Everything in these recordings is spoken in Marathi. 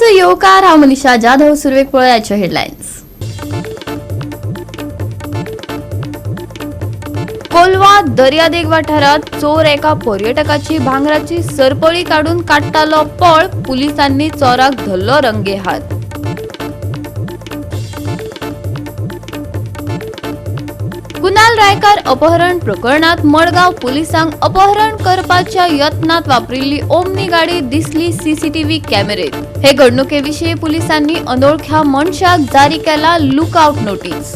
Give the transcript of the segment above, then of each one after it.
माझा योकार हा मनीषा जाधव. सुरवेक पळयाचे हेडलाईन्स. कोलवा दर्यादेग वाठारात चोर एका पर्यटकाची भांगराची सरपळी काढून काडटालो पळ. पोलिसांनी चोराक धरलो रंगे हात. कुणाल रायकार अपहरण प्रकरणात मडगाव पोलिसांक अपहरण करपाच्या यत्नात वापरिल्ली ओमनी गाडी दिसली सीसीटीव्ही कॅमेरेत. हे घडणुकेविषयी पोलिसांनी अनोळख्या मनशाक जारी केला लुकआउट नोटीस.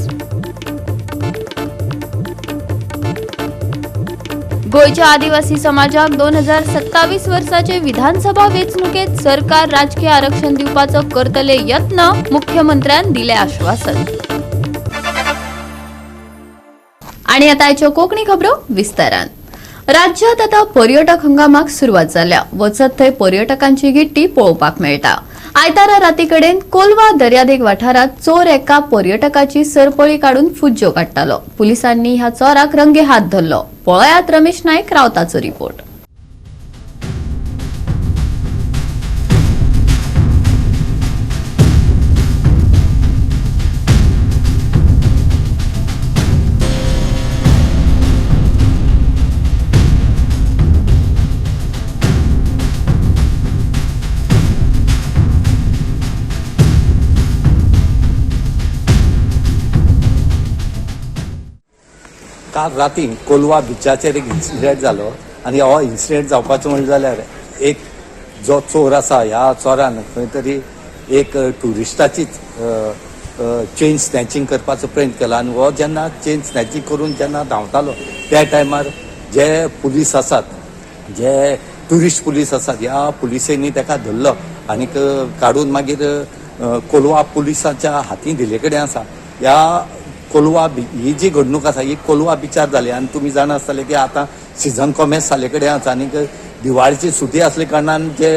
गोयच्या आदिवासी समाजाक 2027 वर्साचे विधानसभा वेंचणुकेत सरकार राजकीय आरक्षण दिवपाचो करतले यत्न. मुख्यमंत्र्यान दिले आश्वासन. आणि आता आयच्यो कोंकणी खबरो विस्तारान. राज्यात आता पर्यटक हंगामाक सुरुवात जाल्या. वचत थंय पर्यटकांची गिट्टी पळोवपाक मेळटा. आयतारा राती कडेन कोलवा दर्यादेग वाठारात चोर एका पर्यटकाची सरपळी काढून फुज्जो काडटालो. पुलिसांनी ह्या चोराक रंगे हात धरलो. पळयात रमेश नायक रावताचो रिपोर्ट. काल राती कोलवा बिचाचेर एक इन्सिडेंट जालो आनी हो इन्सिडेंट जावपाचो म्हणजे जाल्यार एक जो चोर आसा ह्या चोरान खंय तरी एक ट्युरिस्टाचीच चेन स्नॅचिंग करपाचो प्रयत्न केला आनी हो जेन्ना चेन स्नॅचिंग करून जेन्ना धांवतालो त्या टायमार जे पुलीस आसात, जे ट्युरिस्ट पुलीस आसात, ह्या पुलिसेंनी ताका धरलो आनीक काडून मागीर कोलवा पुलिसांच्या हातीन दिले कडेन आसा. ह्या कोलवा ही जी घडणूक आसा ही कोलवा बिचार जाली आनी तुमी जाणा आसतले की आतां सिजन कॉमेर्स जाले कडेन आसा आनीक दिवाळीची सुटी असले कारणान जे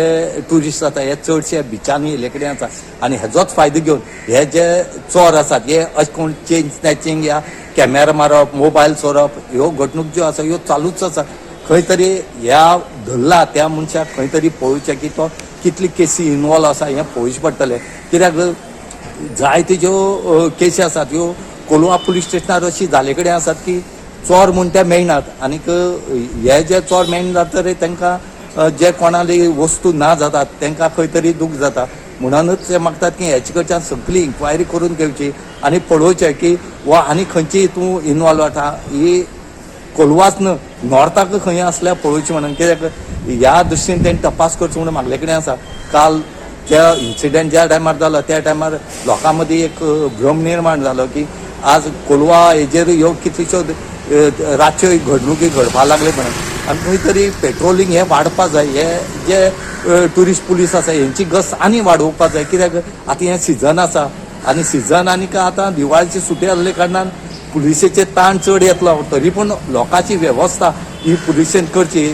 ट्युरिस्ट जाता हे चडशे बिचांनी येले कडेन आसा आनी हेजोच फायदो घेवन हे जे चोर आसात हे अशें करून चेन स्नॅचिंग या कॅमेरा मारप, मोबायल चोरप ह्यो घडणूक ज्यो आसा ह्यो चालूच आसा. खंय तरी ह्या धरला त्या मनशाक खंय तरी पळोवचें की तो कितली केसी इनवॉल्व आसा हें पळोवचें पडटलें. कित्याक जायत्यो ज्यो केसी आसात ह्यो कोलवा पुलीस स्टेशनार अशी जाले कडेन आसात की चोर म्हूण ते मेळनात आनीक हे जे चोर मेळना जातकीर तांकां जे कोणाली वस्तू ना जातात तांकां खंय तरी दूख जाता. म्हणूनच ते मागतात की हेचे कडच्यान सगळी इन्क्वायरी करून घेवची आनी पळोवचें की वो आनी खंयची तूं इनवॉल्व आसा. ही कोलवाच न्हय नॉर्थाक खंय आसल्यार पळोवची म्हणून कित्याक ह्या दृश्टीन तेणी तपास करचो म्हणून म्हागले कडेन आसा. काल त्या इन्सिडेंट ज्या टायमार जालो त्या टायमार लोकां मदीं एक भ्रम निर्माण जालो की आज कोलवा हेजेर ह्यो कितल्योश्यो रातच्यो घडणुकी घडपाक लागले म्हणून आनी खंय तरी पेट्रोलिंग हें वाडपाक जाय. हे जे ट्युरिस्ट पुलीस आसा हेंची गस्त आनी वाडोवपाक जाय कित्याक आतां हें सिजन आसा आनी सिजन आनीक आतां दिवाळीची सुटी आसले कारणान पुलिसेचे ताण चड येतलो. तरी पूण लोकांची वेवस्था ही पुलिसेन करची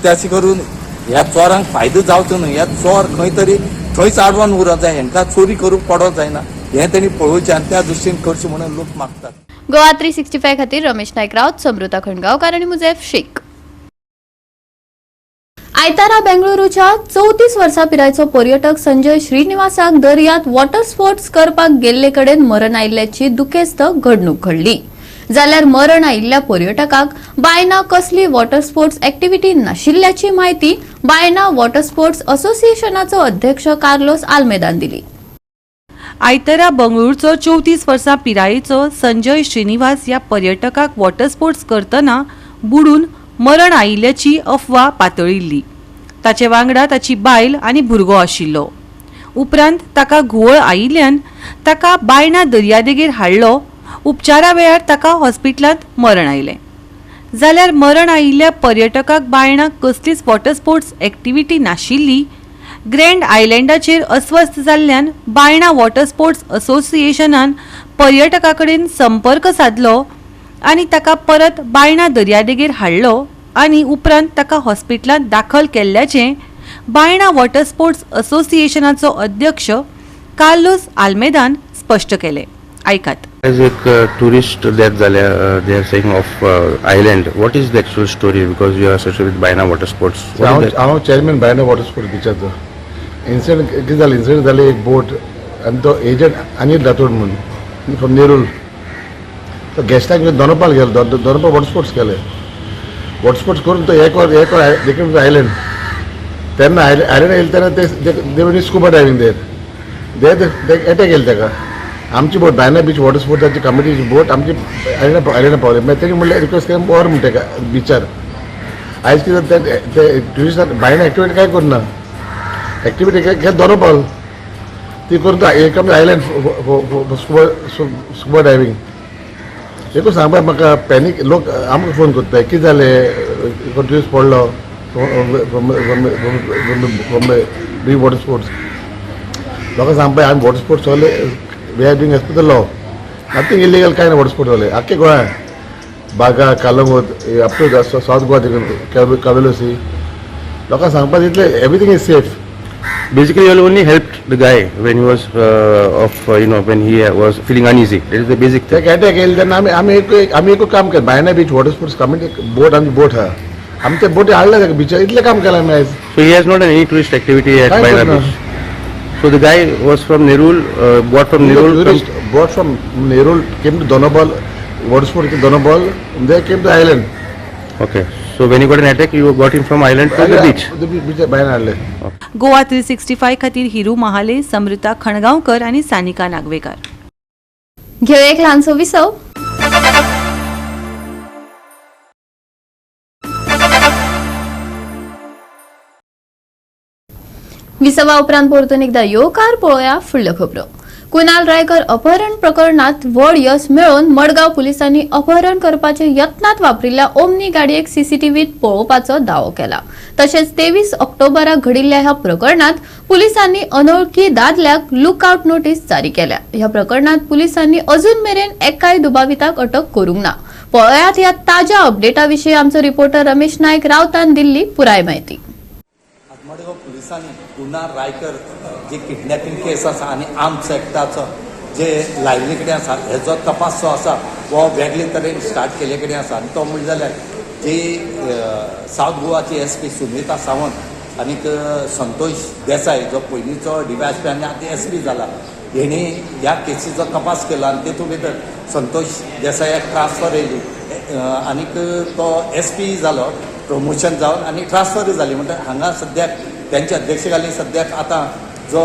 त्याशी करून ह्या चोरांक फायदो जावचो न्हय. ह्या चोर खंय तरी थंयच आडवोन उरत जाय, हांकां चोरी करूंक पडत जायना हें तेणी पळोवचें आनी त्या दृश्टीन करचें म्हणून लोक मागतात. गोवा 365 खातीर रमेश नायक रावत, समृता खंडगांवकार आनी मुजेफ शेख. आयतारा बेंगळुरूच्या 34 वर्सां पिरायेचो पर्यटक संजय श्रीनिवासाक दर्यांत वॉटर स्पोर्ट्स करपाक गेल्ले कडेन मरण आयिल्ल्याची दुखेस्त घडणूक घडली. जाल्यार मरण आयिल्ल्या पर्यटकाक बायना कसली वॉटर स्पोर्ट्स एक्टिव्हिटी नाशिल्ल्याची माहिती बायना वॉटर स्पोर्ट्स असोसिएशनाचो अध्यक्ष कार्लोस आल्मेदान दिली. आयतारा बंगळुरूचो 34 वर्सां पिरायेचो संजय श्रीनिवास ह्या पर्यटकाक वॉटर स्पोर्ट्स करतना बुडून मरण आयिल्ल्याची अफवा पातळिल्ली. ताचे वांगडा ताची बायल आनी भुरगो आशिल्लो. उपरांत ताका घुंवळ आयिल्ल्यान ताका बायना दर्यादेगेर हाडलो. उपचारा वेळार ताका हॉस्पिटलांत मरण आयलें. जाल्यार मरण आयिल्ल्या पर्यटकाक बायणाक कसलीच वॉटर स्पोर्ट्स एक्टिव्हिटी नाशिल्ली. ग्रँड आयलँडाचेर अस्वस्थ जाल्ल्यान बायणा वॉटर स्पोर्ट्स असोसिएशनान पर्यटका कडेन संपर्क साधलो आनी ताका परत बायणा दर्यादेगेर हाडलो आनी उपरांत ताका हॉस्पिटलांत दाखल केल्ल्याचें बायणा वॉटर स्पोर्ट्स असोसिएशनाचो अध्यक्ष कार्लोस आल्मेदान स्पश्ट केलें. आयकात. As a tourist death they are saying of island. What is the actual story? Because you are associated with Baina Water Sports. I'm chairman Baina Water Sports. Incident कितें जालें इन्सिडेंट जाली एक बोट आनी तो एजंट अनिल राठोड म्हणून फ्रॉम नेरूल तो गेस्टाक घेवन दोनपाल गेलो दोनपाल वॉटर स्पोर्ट्स केले वॉटर स्पोर्ट्स करून तो एक वर देखील आयलंड तेन्ना आयलंड येयले तेन्ना ते वन स्कुबा डायवींग देर एटॅक येयले ताका आमची बोट बायना बीच वॉटर स्पोर्ट्साची कमिटीची बोट आमची आयलंडा पावली मागीर तेणी म्हणलें रिक्वेस्ट केलें व्हर म्हणटा ताका बिचार आयज कितें ते ट्युरिस्टान बायना एक्टिविटी कांय करना एक्टिविटी घे दोनपाल ती करून तो एकम आयलंड स्कुबा डायवींग एकूच सांगपा म्हाका पॅनीक लोक आमकां फोन करता कितें जालें ट्युरिस्ट पडलो फ्रॉम वॉटर स्पोर्ट्स लोकांक सांगपा आमी वॉटर स्पोर्ट्स वाले we are doing as per the law nothing illegal कांय ना वॉटर स्पोर्ट्स वाले आख्खे गोंयांत Baga Calangute up to south Goa देखून कावेलोसी लोकांक सांगपा तितले everything is safe. Basically, you only helped the guy when he was when he was feeling uneasy. That is the basic thing. ते अटॅक येयले तेन्ना आमी एकूच काम केलें बायना बीच वॉटर स्पोर्ट्स कमिटी बोट आमची बोट आहा आमचे बोटी हाडले ताका बिचार इतलें काम केलें आमी आयज. So he has not done any tourist activity at Why Baina not? Beach. So the guy was from Nerul, bought from Nerul. Tourist brought from Nerul came to Donabal, water sport to Donabal, and they came to the island. Okay. So when you got an attack, you got him from island to the beach. The beach बायना हाडले. गोवा 365 खातीर हिरू महाले, समृता खणगांवकर आणि सानिका नागवेकर. घेऊया एक लहानसो विसव. विसवा उपरांत परतून एकदा येवकार पळोवया फुडल्यो खबरो. कुणाल रायकर अपहरण प्रकरणात व्हड यश मेळोवन मडगांव पुलिसांनी अपहरण करपाचे यत्नात वापरिल्ल्या ओमनी गाडयेक सीसीटीव्हीत पळोवपाचो दावो केला. तशेंच 23 ऑक्टोबराक घडिल्ल्या ह्या प्रकरणात पुलिसांनी अनवळखी दादल्याक लुकआउट नोटीस जारी केल्या. ह्या प्रकरणात पुलिसांनी अजून मेरेन एकाय दुबाविताक अटक करूंक ना. पळोवयात ह्या ताज्या अपडेटा विशीं आमचो रिपोर्टर रमेश नायक रावतान दिल्ली पुराय माहिती. मडगांव पुलिसांनी कुणाल रायकर जे किडनॅपिंग केस आसा आनी आर्म्स एक्टाचो जे लायिल्ले कडेन आसा हेजो तपास जो आसा हो वेगळे तरेन स्टार्ट केले कडेन आसा आनी तो म्हणजे जाल्यार जी सावथ गोवाची एसपी सुमिता सावंत आनीक संतोष देसाय जो पयलींचो डीवायएसपी आनी आतां एसपी जाला हेणी ह्या केसीचो तपास केलो आनी तेतूंत भितर संतोष देसायाक ट्रान्सफर येयली आनीक तो एसपी जालो प्रमोशन जावन आनी ट्रान्सफर जाली म्हणटा हांगा सद्याक त्यांच्या अध्यक्षतेखाली सद्याक आतां जो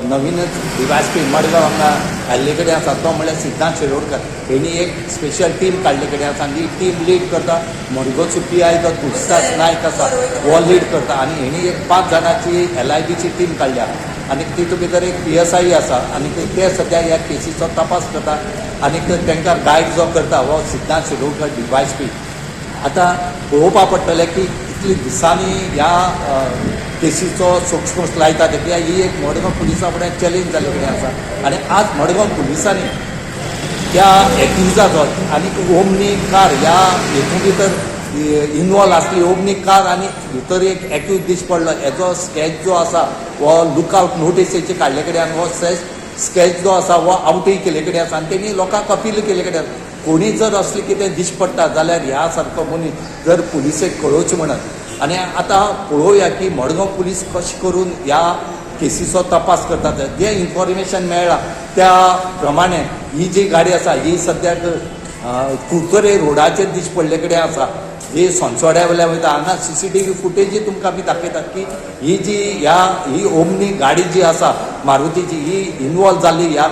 नवीनच डीवायएसपी मडगांव हांगा आयिल्ले कडेन आसा तो म्हळ्यार सिद्धांत शिरोडकर हेणी एक स्पेशल टीम काडले कडेन आसा आनी ही टीम लीड करता मडगांवचो PI जो तुळशीदास नायक आसा हो लीड करता आनी हेणी एक 5 जाणांची LIBची टीम काडल्या आनी तितूंत भितर एक PSI आसा आनी ते सद्या ह्या केसीचो तपास करता आनी तांकां गायड जो करता हो सिद्धांत शिरोडकर डीवायएसपी. आतां पळोवपा पडटलें की इतली दिसांनी ह्या केसीचो सोक्समोस लायता कित्याक ही एक मडगांव पुलिसा फुडें चॅलेंज जाल्ले कडेन आसा आनी आज मडगांव पुलिसांनी त्या एक्युजाचो आनी ओमनी कार ह्या हेतून भितर इनवॉल्व आसली ओमनी कार आनी भितर एक एक्यूज दीस पडलो हेजो स्केच जो आसा हो लुकआउट नोटीसेचे काडले कडेन आनी हो स्केच जो आसा हो आवटूय केले कडेन आसा आनी तेणी लोकांक अपील केले कडेन आसा. कोणी जर असले कितें दिश्ट पडटा जाल्यार ह्या सारको मनीस जर पुलिसेक कळोवचें म्हणत आनी आतां पळोवया की मडगांव पुलीस कशें करून ह्या केसीचो तपास करतात. जें इन्फॉर्मेशन मेळ्ळां त्या प्रमाणे ही जी गाडी आसा ही सद्याक कुरकरे रोडाचेर दिश्ट पडले कडेन आसा जी सोंसोड्या वयल्यान वयता हांगा CCTV फुटेजी तुमकां आमी दाखयतात की ही जी ही ओमनी गाडी जी आसा मारुतीची ही इनवॉल्व जाल्ली ह्या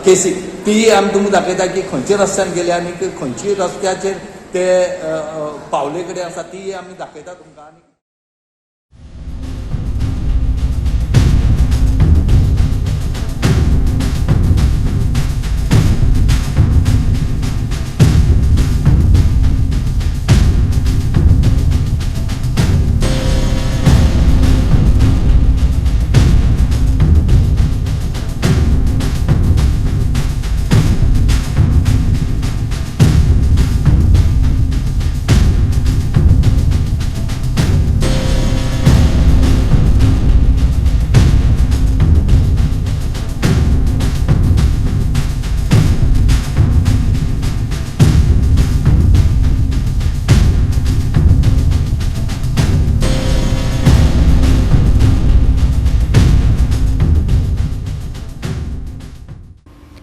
केसीक ती आमी तुमकां दाखयता की खंयच्या रस्त्यान गेले आनी खंयच्या रस्त्याचेर ते पावले कडेन आसा ती आमी दाखयता तुमकां.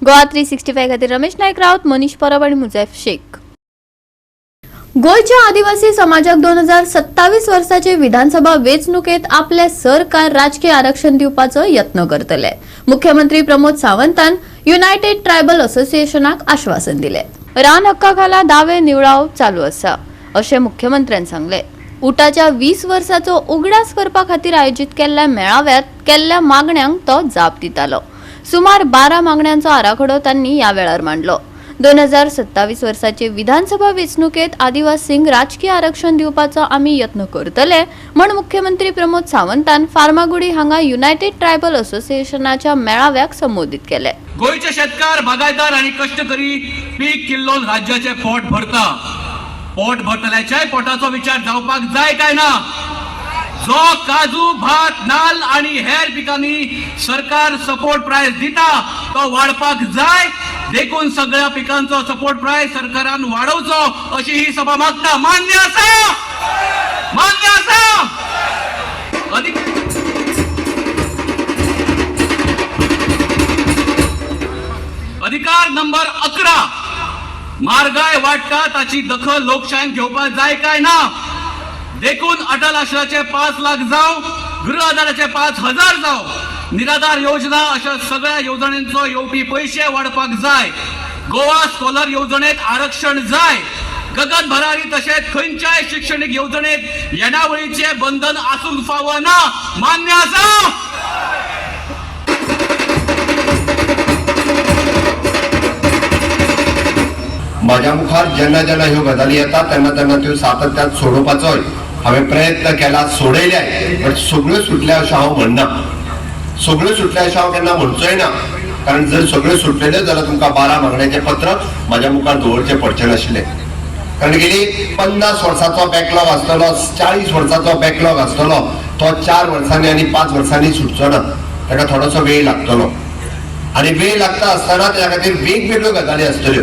गोवा 365 खातीर रमेश नायक रावत, मनीष परब आणि मुजैफ शेख. गोयच्या आदिवासी समाजाक 2027 वर्साचे विधानसभा वेंचणुकेत आपले सरकार राजकीय आरक्षण दिवपाचो यत्न करतले. मुख्यमंत्री प्रमोद सावंतान युनायटेड ट्रायबल असोसिएशनाक आश्वासन दिले. रान हक्का खाला दावे निवळाव चालू आसा अशें मुख्यमंत्र्यान सांगले. उटाच्या 20 वर्साचो उगडास करपा खातीर आयोजित केल्ल्या मेळाव्यात केल्ल्या मागण्यांक तो जाप दितालो. सुमार 12 मागण्यांचो आराखडो तांणी ह्या वेळार मांडलो. 2027 वर्साचे विधानसभा वेंचणुकेत आदिवासींक राजकीय आरक्षण दिवपाचो आमी यत्न करतले म्हण मुख्यमंत्री प्रमोद सावंतान फार्मागुडी हांगा युनायटेड ट्रायबल असोसिएशनाच्या मेळाव्याक संबोधित केले. गोयचे शेतकार, बागायतदार आणि कष्टकरी पीक किल्लोन राज्याचे पोट भरता. पोट भरतल्याच्या पोटाचो विचार जावपाक जाय काय ना? जो काजू, भात, नाल आणि हेर पिकांनी सरकार सपोर्ट प्राइस दिता तो वाढपाक जाय. देखून सगळ्या पिकांचो सपोर्ट प्राइस सरकारान वाढवचो अशी ही सभा मागता. मान्य आसा? मान्य आसा? अधिकार नंबर 11, म्हारगाय वाडटा ताची दखल लोकशायेन घेवपाक जाय काय ना? देखून अटल आश्रयाचे 5 लाख जावं, गृह आधाराचे 5,000 जावं, निराधार योजना अशा सगळ्या योजनांचो येवपी पैसे वाडपाक जाय. गोवा स्कॉलर योजनेत आरक्षण जाय. गगन भरारी तशेंच खंयच्याय शिक्षणीक योजनेत येणावळीचे बंधन आसूंक फावना. मान्य आसा? माझ्या मुखार जेन्ना जेन्ना ह्यो गजाली येतात तेन्ना तेन्ना त्यो सातत्यान सोडोवपाचोय हांवें प्रयत्न केला, सोडयल्याय. बट सगळ्यो सुटल्या अशें हांव म्हणना. सगळ्यो सुटल्या अशें हांव केन्ना म्हणचोय ना. कारण जर सगळ्यो सुटलेल्यो जाल्यार तुमकां 12 मागण्यांचें पत्र म्हाज्या मुखार दवरचें पडचें नाशिल्लें. कारण गेली 50 वर्सांचो बॅकलॉग आसतलो, 40 वर्सांचो बॅकलॉग आसतलो, तो 4 वर्सांनी आनी 5 वर्सांनी सुटचो ना. ताका थोडोसो वेळ लागतलो आनी वेळ लागता आसतना त्या खातीर वेगवेगळ्यो गजाली आसतल्यो.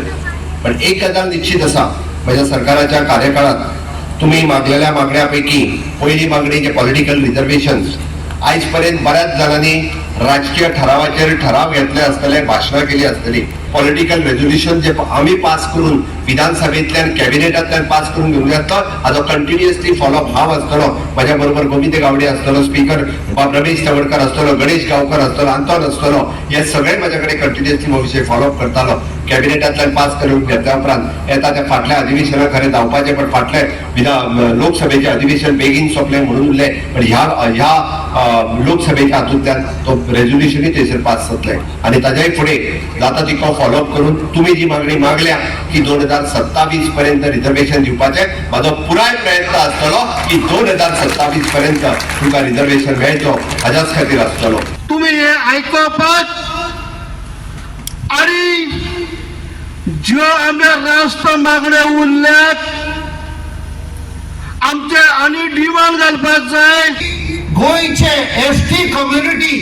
पण एक गजाल निश्चित आसा, म्हज्या सरकाराच्या कार्यकाळात तुम्ही मागलेल्या मागण्यापैकी पहिली मागणी जे पॉलिटिकल रिझर्वेशन्स, आयज पर्यंत बऱ्याच जणांनी राजकीय ठरावाचेर ठराव घेतले आसतले, भाशणां केली आसतली. पॉलिटिकल रेझोल्युशन जे आम्ही पास करून विधानसभेतल्यान कॅबिनेटांतल्यान पास करून घेऊन येतलो, हाजो कंटिन्युअसली फॉलोअप हांव आसतलो. म्हाज्या बरोबर गोविंद गावडे आसतलो, स्पीकर रमेश तवडकर आसतलो, गणेश गांवकर आसतलो, आंतोन आसतलो. हे सगळे म्हाजे कडेन कंटिन्युअसली हो विशय फॉलोअप करतालो. कॅबिनेटांतल्यान पास करून घेतल्या उपरांत येता त्या फाटल्या अधिवेशना खरें जावपाचें, पण फाटले लोकसभेचें अधिवेशन बेगीन सोंपलें म्हणून उरलें. पण ह्या लोकसभेच्या हातूंतल्यान तो रेझोल्युशनूय थंयसर पास जातलें. आनी ताच्याय फुडें जाता तितको फॉलोअप करून तुम्ही जी मागणी मागल्या की 2027 पर्यंत रिझर्वेशन दिवपाचें, म्हाजो पुराय प्रयत्न आसतलो की 2027 पर्यंत तुमकां रिझर्वेशन मेळचो, हाच्याच खातीर आसतलो. तुम्ही हे आयकपाक आणि ज्यो आमच्या रास्त मागण्या उरल्यात आमचे आनी डिमांड घालपाक जाय. गोयचे एसटी कम्युनिटी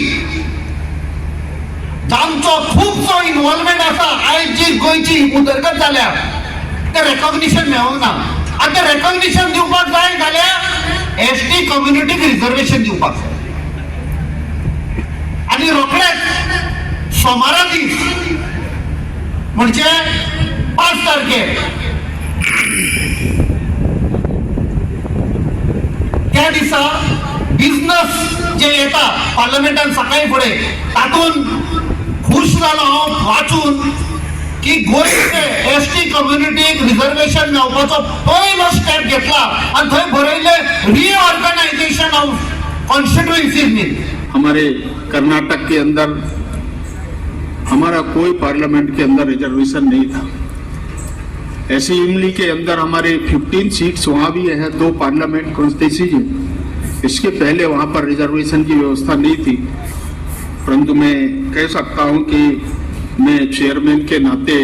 तांचो खूबसो इन्वॉल्वमेंट आसा. आयज जी गोयची उदरगत जाल्या ते रेकॉग्निशन मेळोंक ना. आतां रेकॉग्निशन दिवपाक जाय जाल्यार एसटी कम्युनिटीक रिझर्वेशन दिवपाक जाय. आनी रोखडेच सोमारा दीस म्हणजे 5 तारखेर त्या दिसा बिझनस जे येता पार्लमेंटान सकाळी फुडें तातूंत खुश जालो हांव वाचून की गोंयचे एसटी कम्युनिटीक रिझर्वेशन मेळपाचो पयलो स्टेप घेतला आनी थंय बरयले रिऑर्गनायझेशन ऑफ कॉन्स्टिट्युएंसीज नीड. हमारे कर्नाटक के अंदर हमारा कोई पार्लियामेंट के अंदर रिजर्वेशन नहीं था. असेंबली के अंदर हमारे 15 सीट्स वहाँ भी है, 2 पार्लियामेंट कॉन्स्टिट्यूंसी है. इसके पहले वहाँ पर रिजर्वेशन की व्यवस्था नहीं थी. परंतु मैं कह सकता हूँ कि मैं चेयरमैन के नाते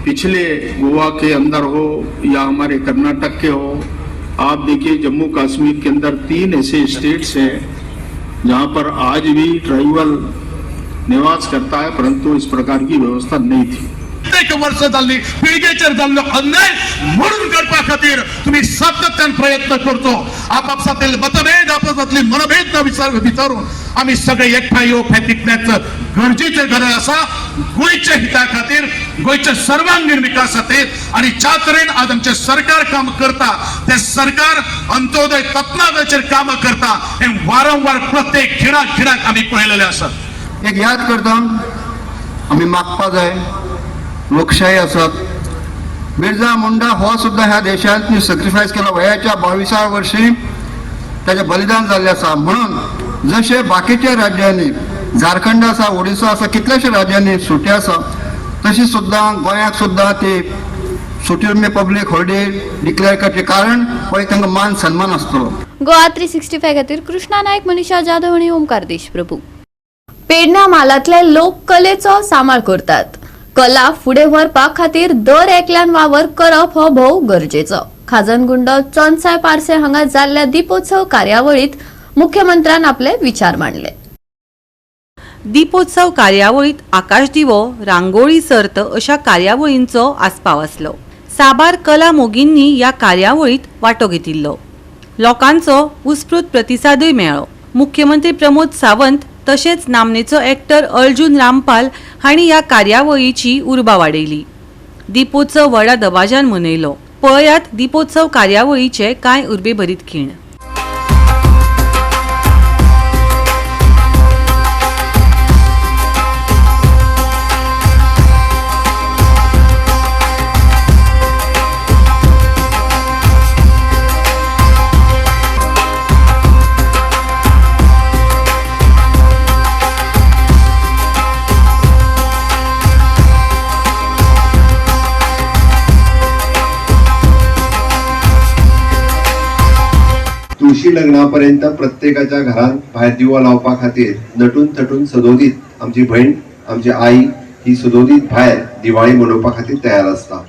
पिछले गोवा के अंदर हो या हमारे कर्नाटक के हो, आप देखिए जम्मू कश्मीर के अंदर 3 ऐसे स्टेट्स हैं जहाँ पर आज भी ट्राइबल निवास करता है, परंतु इस प्रकार की व्यवस्था नहीं थी. प्रत्येक वर्ष जाल्ली पिळगेचेर जाल्लो अन्याय मोडून काडपा खातीर तुम्ही सातत्यान प्रयत्न करतो. आपापसातील मतभेद, आपापसातली मनभेद न विचारून आम्ही सगळे एकठांय येवप हे तितलेंच गरजेचें गरज आसा. गोयच्या हिता खातीर गोयच्या सर्वांगीण विकास खातीर आणि ज्या तरेन आज आमचे सरकार काम करता ते सरकार अंत्योदय तत्वाचेर काम करता हे वारंवार प्रत्येक खिणाक आमी पळयलेले आसात. एक याद करता आमी मागपा जाय लोकशाही आसत. बिरसा मुंडा हो सुद्धा ह्या देशांत सॅक्रिफायस केला वयाच्या 22व्या वर्षी त्याचे बलिदान झाले आसा. म्हणून जसे बाकीच्या राज्यांनी झारखंड आसा ओडिसा आसा कितल्याशा राज्यांनी सुटी आसा तशी सुद्धा गोंयाक सुद्धा ती सुटी पब्लीक हॉलिडे डिक्लेअर करचे कारण पळय तांकां मान सन्मान आसतलो. गोवा 365 खातीर कृष्णा नायक, मनीषा जाधव आणि ओमकार देशप्रभू. पेडण्या म्हालांतले लोक कलेचो सांबाळ करतात. कला फुडें व्हरपाक खातीर दर एकल्यान वावर करप हो भोव गरजेचो. खाजनगुंड चोनसाय पारसे हांगा जाल्ल्या दीपोत्सव कार्यावळीत मुख्यमंत्र्यान आपले विचार मांडले. दीपोत्सव कार्यावळीत आकाश दिवो, रांगोळी सर्त अशा कार्यावळींचो आस्पाव आसलो. साबार कला मोगींनी या कार्यावळीत वांटो घेतिल्लो. लोकांचो उत्स्फूर्त प्रतिसादय मेळ्ळो. मुख्यमंत्री प्रमोद सावंत तशेंच नामनेचो एक्टर अर्जुन रामपाल हांणी ह्या कार्यावळीची उर्बा वाडयली. दीपोत्सव व्हडा दबाज्यान मनयलो. पळयात दीपोत्सव कार्यावळीचे कांय उर्बेभरीत खीण. तुळशी लग्नापर्यंत प्रत्येकाच्या घरात भायर दिवो लावपा खातीर नटून थटून सदोदीत आमची बहीण आमची आई ही सदोदीत भायर दिवाळी मनोवपा खातीर तयार आसता.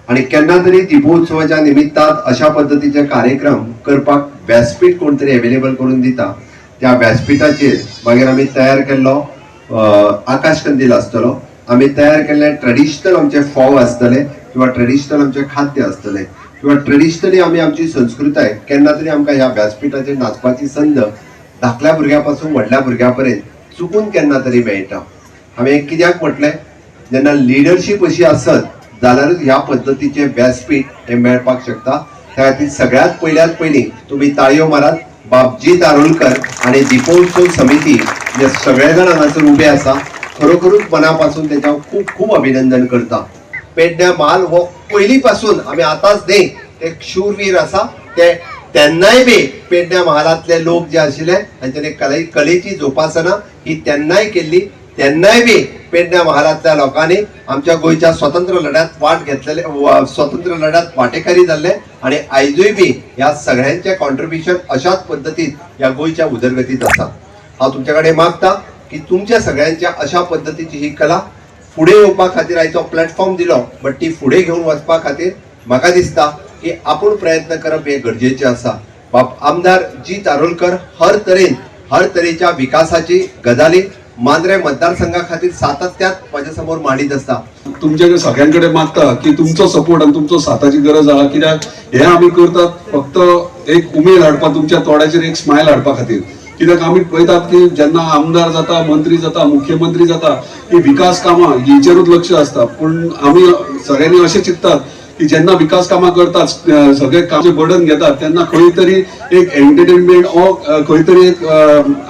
आणि केन्ना तरी दीपोत्सवाच्या निमित्तान अशा पद्दतीचे कार्यक्रम करपाक व्यासपीठ कोण तरी अवेलेबल करून दिता. त्या व्यासपीठाचेर मागीर आमी तयार केल्लो आकाश कंदील आसतलो. आमी तयार केल्ले ट्रेडिशनल आमचे फोव आसतले किंवा ट्रेडिशनल आमचे खाद्य आसतले किंवा ट्रेडिशनली आमी आमची संस्कृताय केन्ना तरी आमकां ह्या व्यासपीठाचेर नाचपाची संद धाकल्या भुरग्या पासून व्हडल्या भुरग्या पर्यंत चुकून केन्ना तरी मेळटा. हांवें कित्याक म्हटलें जेन्ना लिडरशीप अशी आसत जाल्यारूच ह्या पद्दतीचे व्यासपीठ हे मेळपाक शकता. त्या खातीर सगळ्यात पयली तुमी ताळयो मारात. बाबजी दारोलकर आणि दीपोत्सव समिती जे सगळे जाण हांगासर उबे आसा खरोखरूच मनापासून तेच्या खूप खूप अभिनंदन करता. पेडण्या म्हाल हो पयली पासून आमी आतांच न्ही ते शूरवीर आसा ते तेन्नाय बी पेडण्या म्हालांतले लोक जे आशिल्ले तांच्यानी कलेची जोपासना ही तेन्नाय केल्ली. तेन्नाय बी पेडण्या म्हालांतल्या लोकांनी आमच्या गोंयच्या स्वतंत्र लढ्यात स्वतंत्र लढ्यात वांटेकारी जाल्ले आणि आयजूय बी ह्या सगळ्यांचे कॉन्ट्रिब्युशन अशाच पद्दतीन ह्या गोंयच्या उदरगतीत आसा. हांव तुमच्या कडेन मागता की तुमच्या सगळ्यांच्या अशा पद्दतीची ही कला फुडें येवपा खातीर आयचो प्लॅटफॉर्म दिलो बट ती फुडें घेवन वचपा खातीर म्हाका दिसता की आपूण प्रयत्न करप हे गरजेचें आसा. आमदार जी दारोलकर हर तरेच्या विकासाची गजाली मांद्रे मतदारसंघा खातीर सातत्यान माझ्या समोर मांडीत आसता. तुमच्या सगळ्यांकडे मागता की तुमचो सपोर्ट आणि तुमचो साथाची गरज आहा. कित्याक हे आमी करतात फक्त एक उमेद हाडपा तुमच्या तोंडाचेर एक स्मायल हाडपा खातीर. कित्याक आमी पळयतात की जेन्ना आमदार जाता मंत्री जाता मुख्यमंत्री जाता ही विकास कामां हेचेरूच लक्ष आसता. पूण आमी सगळ्यांनी अशें चिंततात की जेन्ना विकास कामां करतात सगळे कामाचे बर्डन घेतात तेन्ना खंय तरी एक एंटरटेनमेंट ओ खंय तरी एक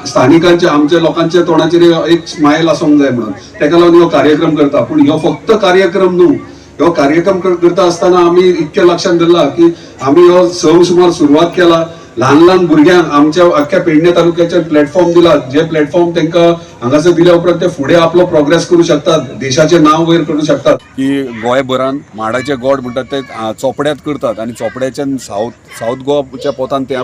स्थानिकांचे आमच्या लोकांच्या तोंडाचेर एक स्मायल आसूंक जाय म्हणून तेका लागून हो कार्यक्रम करता. पूण ह्यो फक्त कार्यक्रम न्हू. ह्यो कार्यक्रम करता आसतना आमी इतके लक्षात धरला की आमी हो सुमार सुरवात केला. ल्हान भुरग्यांक आमच्या आख्ख्या पेडणे तालुक्याचे प्लॅटफॉर्म दिला जे प्लॅटफॉर्म तांकां हांगासर दिल्या उपरांत ते फुडें आपलो प्रोग्रेस करूं शकतात. देशाचें नांव वयर करूं शकतात. की गोंयभरांत माडाचे गोड म्हणटात ते चोपड्यात करतात आणि चोपड्याच्यान साऊथ गोवाच्या पोतान ते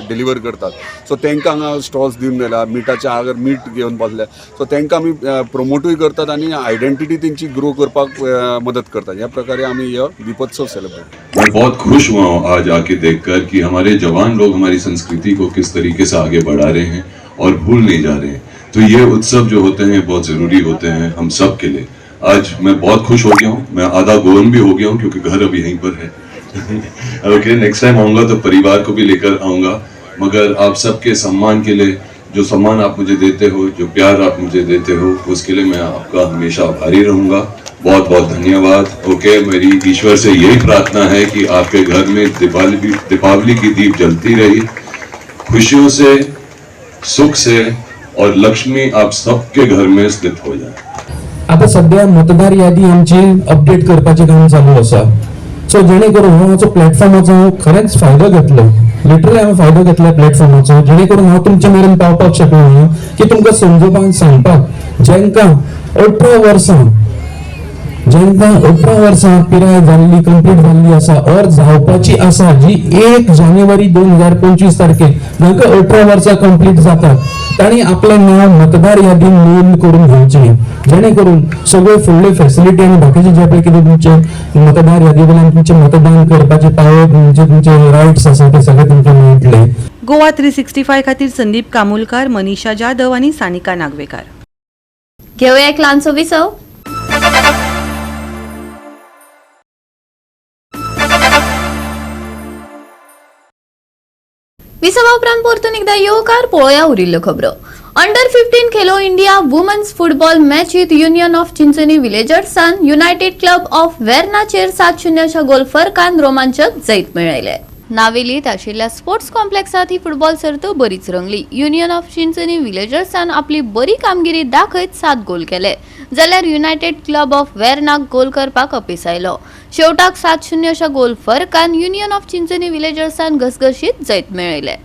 डिलिव्हर करतात. सो तांकां हांगा स्टॉल्स दिवन मेळ्ळा. मिठाच्या हांगर मीठ घेवन बसले सो तांकां आमी प्रमोटूय करतात आणि आयडेंटिटी तेंची ग्रो करपाक मदत करतात. ह्या प्रकारे आमी हो दीपोत्सव सेलिब्रेट. मैं बहुत खुश हुआ हूँ आज आके देखकर कि हमारे जवान लोग हमारी संस्कृति को किस तरीके से आगे बढ़ा रहे हैं और भूल नहीं जा रहे हैं. तो ये उत्सव जो होते हैं बहुत जरूरी होते हैं हम सब के लिए. आज मैं बहुत खुश हो गया हूँ. मैं आधा गोवन भी हो गया हूँ क्योंकि घर अभी यहीं पर है. ओके नेक्स्ट टाइम आऊँगा तो परिवार को भी लेकर आऊँगा. मगर आप सबके सम्मान के लिए जो सम्मान आप मुझे देते हो, जो प्यार आप मुझे देते हो, उसके लिए मैं आपका हमेशा आभारी रहूंगा। बहुत बहुत धन्यवाद। ओके, मेरी ईश्वर से यही प्रार्थना है कि आपके घर में दीपावली की दीप जलती रही, खुशियों से, सुख से, और लक्ष्मी आप सबके घर में स्थित हो जाए। आता सध्या मतदार यादी आमची अपडेट करपाचें काम चालू आसा, सो जेणे करून हांव हाचो प्लॅटफॉर्माचो खरेंच फायदो घेतलो, लिटरली हांवें फायदो घेतला प्लॅटफॉर्माचो, जेणे करून हांव तुमचे मेरेन पावपाक शकलो की तुमकां समजोवपाक सांगपाक जेंकां 18 वर्सां पिराय जाल्ली कंप्लीट जाल्ली आसा और जावपाची आसा, जी 1 जानेवारी 2025 तारखेक जांकां 18 वर्सां कंप्लीट जातात तांणी आपलें नांव मतदार यादीन नोंद करून घेवचें, जेणे करून सगळे फुडले फॅसिलिटी आनी बाकीचे जे पळय कितें तुमचे मतदार यादी वेल्यान तुमचे मतदान करपाचे पावत तुमचे रायट्स आसा ते सगळे तुमचे मेळटले। गोवा 365 खातीर संदीप कामुलकार, मनीषा जाधव आणि सानिका नागवेकार। घेऊया एक ल्हानसो विसव। विसवा उपरांत परतून एकदा येवकार पळोवया उरिल्ल्यो खबरो। Under 15 Khelo India women's football मॅचीत युनियन ऑफ चिंचोनी विलेजर्सान युनायटेड क्लब ऑफ वेर्नाचेर 7-0 अशा गोल फरकान रोमांचक जैत मेळयले। नावेलीत आशिल्ल्या स्पोर्ट्स कॉम्प्लेक्सात ही फुटबॉल सर्त बरीच रंगली। युनियन ऑफ चिंचोनी विलेजर्सान आपली बरी कामगिरी दाखयत 7 गोल केले, जाल्यार युनायटेड क्लब ऑफ वेर्नाक गोल करपाक अपिसायलो। शेवटाक 7-0 अशा गोल फरकान युनियन ऑफ चिंचोनी विलेजर्सान घसघशीत जैत मेळयले।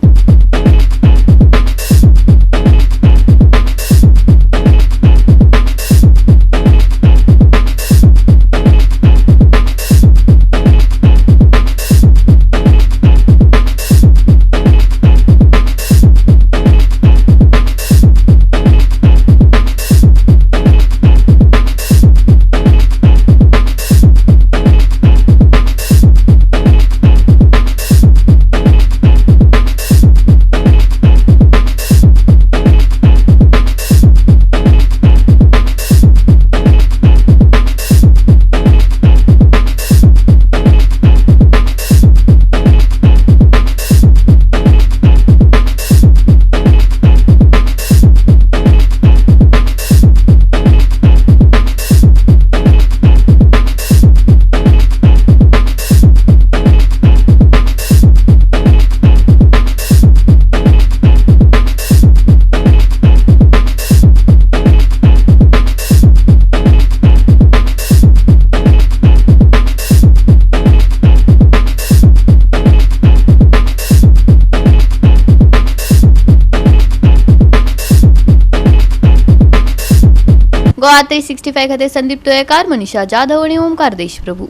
गोवा 365 खातीर संदीप तुयेकार, मनीषा जाधव आणि ओमकार देशप्रभू।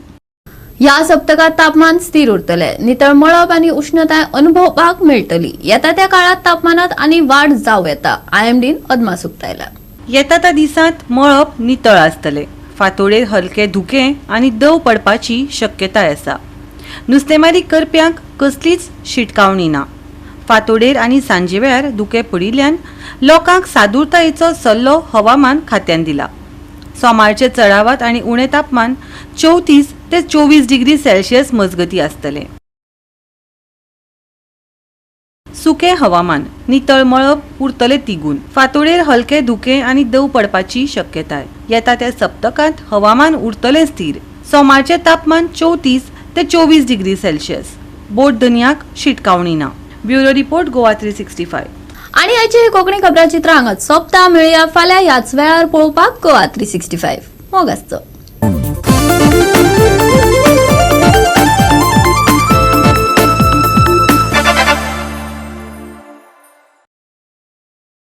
या सप्तकात तापमान स्थिर उरतले, नितळ मळब आणि उष्णताय अनुभवपाक मेळटली। येता त्या काळात तापमानात आणि वाढ जाव येता, आयएमडीन अदमास उक्तायला। येता त्या दिसांत मळब नितळ आसतले, फांतोडेर हलके धुके आणि दव पडपाची शक्यताय आसा। नुस्तेमारी करप्यांक कसलीच शिटकावणी ना। फांतोडेर आणि सांजे वेळार धुके पडिल्ल्यान लोकांक सादूरतायेचो सल्लो हवामान खात्यान दिला। सोमारचे चढावात आणि उणे तापमान 34 ते 24 डिग्री सेल्सियस मजगती आसतले। सुके हवामान, नितळ मळब उरतले तिगून। फांतोडेर हलके धुके आणि दव पडपाची शक्यताय। येता त्या सप्तकांत हवामान उरतले स्थिर। सोमारचे तापमान 34 ते 24 डिग्री सेल्सियस। बोट दन्याक शिटकावणी ना। Bureau report Goa 365। आणि आजचे हे कोकणी खबराचित्र हांगाच सोंपता। मेळया फाल्यां ह्याच वेळार पळोवपाक गोवा 365 मोग आसचो।